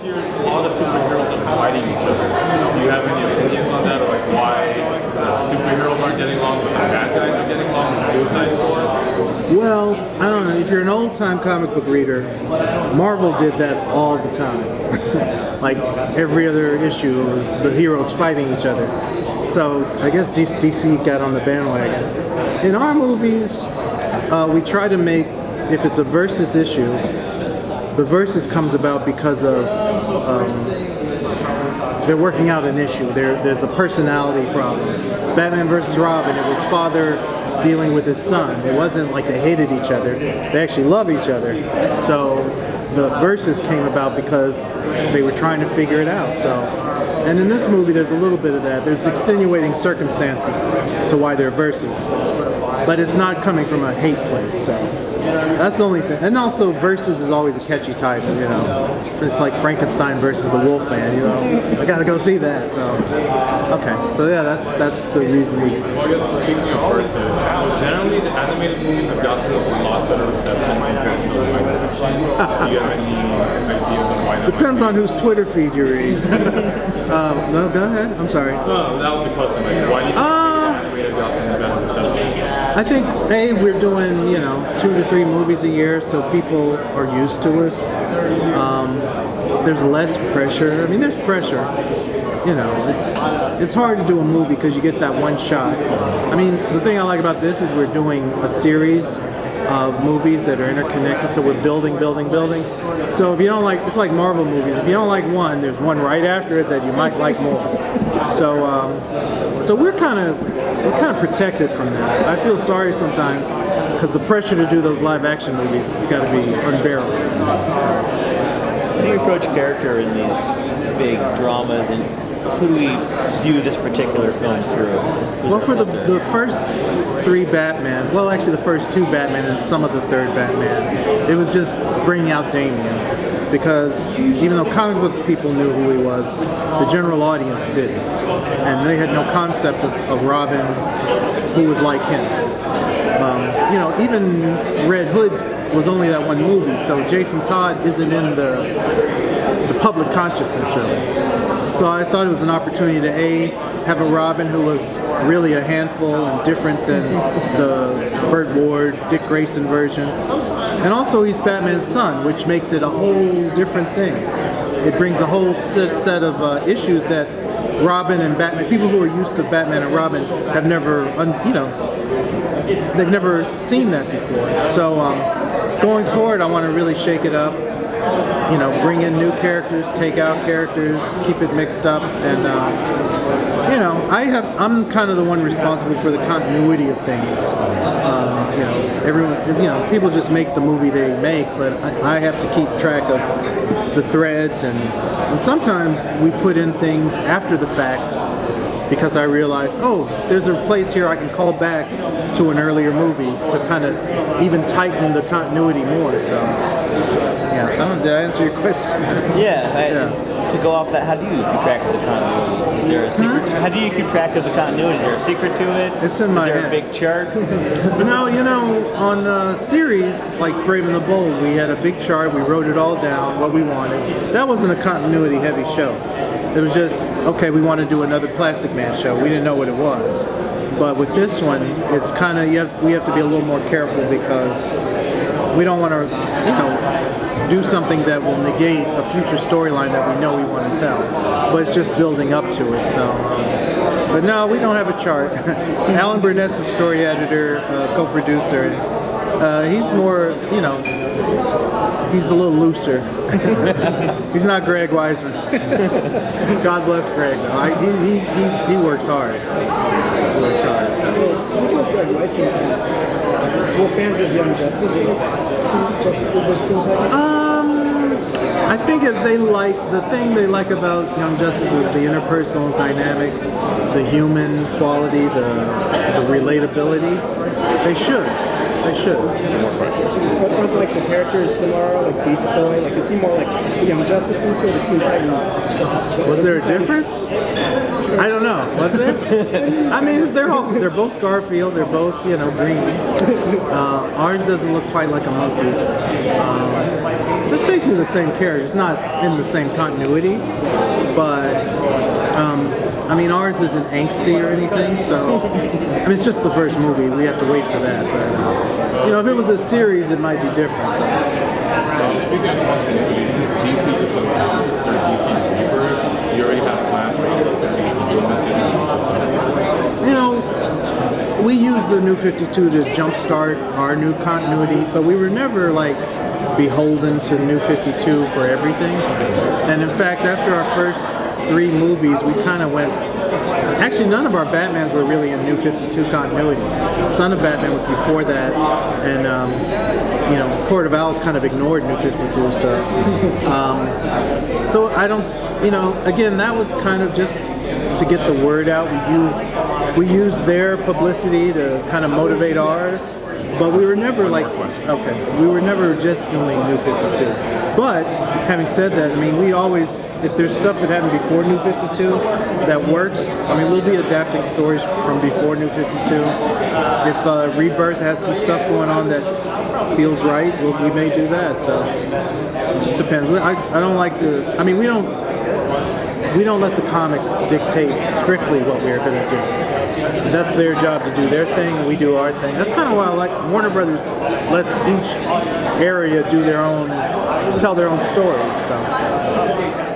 hear a lot of superheroes are fighting each other. Do you have any opinions on that, or like why the superheroes aren't getting along, but the bad guys are getting along with Suicide Squad? Well, I don't know. If you're an old-time comic book reader, Marvel did that all the time. Like every other issue, it was the heroes fighting each other. So I guess DC got on the bandwagon. In our movies, we try to make, if it's a versus issue, the versus comes about because of they're working out an issue. There's a personality problem. Batman versus Robin, it was father dealing with his son. It wasn't like they hated each other. They actually love each other. So the versus came about because they were trying to figure it out. So, and in this movie, there's a little bit of that. There's extenuating circumstances to why they're versus, but it's not coming from a hate place. So that's the only thing. And also, versus is always a catchy title. You know, it's like Frankenstein versus the Wolfman. You know, I gotta go see that. So, okay. So yeah, that's the reason we. Well, I guess speaking of versus, generally the animated movies have gotten a lot better reception compared to the live action. Do you have any ideas on why that? Depends on whose Twitter feed you read. No, go ahead. I'm sorry. No, that was the question. Like, why do you think animated gotten better reception? I think we're doing 2 to 3 movies a year, so people are used to us. There's less pressure. I mean, there's pressure. It's hard to do a movie because you get that one shot. I mean, the thing I like about this is we're doing a series of movies that are interconnected, so we're building. So if you don't like, it's like Marvel movies. If you don't like one, there's one right after it that you might like more. So we're kind of protected from that. I feel sorry sometimes because the pressure to do those live action movies, it's got to be unbearable. How do you approach character in these big dramas, and who do we view this particular film through? Well, for the first 3 Batman, well, actually the first 2 Batman and some of the 3rd Batman, it was just bringing out Damian. Because even though comic book people knew who he was, the general audience didn't. And they had no concept of Robin who was like him. Even Red Hood was only that one movie, so Jason Todd isn't in the public consciousness really. So I thought it was an opportunity to have a Robin who was really a handful and different than the Burt Ward, Dick Grayson version. And also he's Batman's son, which makes it a whole different thing. It brings a whole set of issues that Robin and Batman, people who are used to Batman and Robin have never, they've never seen that before. So going forward, I want to really shake it up. Bring in new characters, take out characters, keep it mixed up, and I'm kind of the one responsible for the continuity of things. People just make the movie they make, but I have to keep track of the threads, and sometimes we put in things after the fact because I realize, there's a place here I can call back to an earlier movie to kind of even tighten the continuity more. So, yeah. Did I answer your question? Yeah. To go off that, how do you keep track of the continuity? Is there a secret? How do you keep track of the continuity? Is there a secret to it? It's in my head. Is there a big chart? No, on a series like Brave and the Bold, we had a big chart. We wrote it all down, what we wanted. That wasn't a continuity-heavy show. It was just, okay, we want to do another Plastic Man show. We didn't know what it was. But with this one, it's kind of, we have to be a little more careful because we don't want to, do something that will negate a future storyline that we know we want to tell. But it's just building up to it. So, but no, we don't have a chart. Alan Burnett's the story editor, co-producer. He's more, he's a little looser. He's not Greg Weisman. God bless Greg, though. He works hard. He works hard. Speaking of Greg Weisman, were fans of Young Justice Justice Teen Titans? I think if they like, the thing they like about Young Justice is the interpersonal dynamic. the human quality, the relatability. They should. They should. Aren't like the characters similar, like Beast Boy? Like is he more like Young Justice Beast Boy, the Teen Titans? Was there a difference? I don't know. Was there? I mean, they're both Garfield. They're both green. Ours doesn't look quite like a monkey. It's basically the same character. It's not in the same continuity, but I mean, ours isn't angsty or anything. So I mean, it's just the first movie. We have to wait for that. But if it was a series, it might be different. Speaking of continuity, since DC just announced their DC Rebirth, you already have plans for how We used the New 52 to jumpstart our new continuity, but we were never like beholden to New 52 for everything. And in fact, after our first 3 movies, we kind of went. Actually, none of our Batmans were really in New 52 continuity. Son of Batman was before that, and Court of Owls kind of ignored New 52. So I don't. Again, that was kind of just to get the word out. We used their publicity to kind of motivate ours, but we were never we were never just doing New 52. But having said that, I mean, we always, if there's stuff that happened before New 52 that works, I mean, we'll be adapting stories from before New 52. If Rebirth has some stuff going on that feels right, we may do that. So it just depends. I don't like to. I mean, we don't let the comics dictate strictly what we're going to do. That's their job to do their thing, and we do our thing. That's kind of why I like Warner Brothers lets each area do their own, tell their own stories. So.